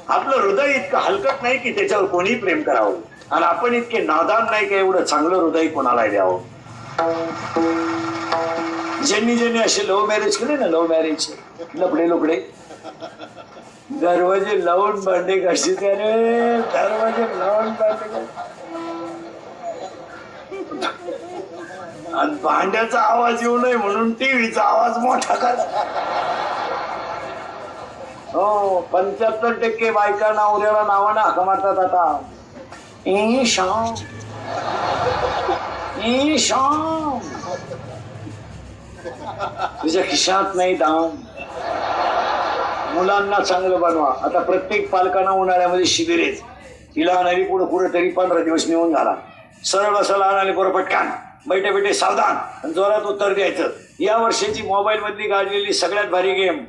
आपलं हृदय इतकं हलकट नाही की त्याच्यावर कोणी प्रेम करावं, आणि आपण इतके नादान नाही का एवढं चांगलं हृदय कोणाला द्यावं. ज्यांनी ज्यांनी असे लव्ह मॅरेज केले ना, लव्ह मॅरेज लपडे लपडे दरवाजे लावून भांडे कशी त्याने दरवाजे लावून भांडे, आणि भांड्याचा आवाज येऊ नये म्हणून टीव्हीचा आवाज मोठा कर. हो, 75% बायका नवऱ्याला नावानं हाका मारतात आता. ईशान ईशान, तुझ्या खिशात नाही दाम. मुलांना चांगलं बनवा. आता प्रत्येक पालकांना उन्हाळ्यामध्ये शिबिरेच. तिला आणारी पुढे पुढे तरी 15 दिवस निघून झाला. सरळ बसायला आणाले बरं पटकान, बैठे बैठे सावधान, जोरात उत्तर द्यायचं. या वर्षाची मोबाईल मधली गाजलेली सगळ्यात भारी गेम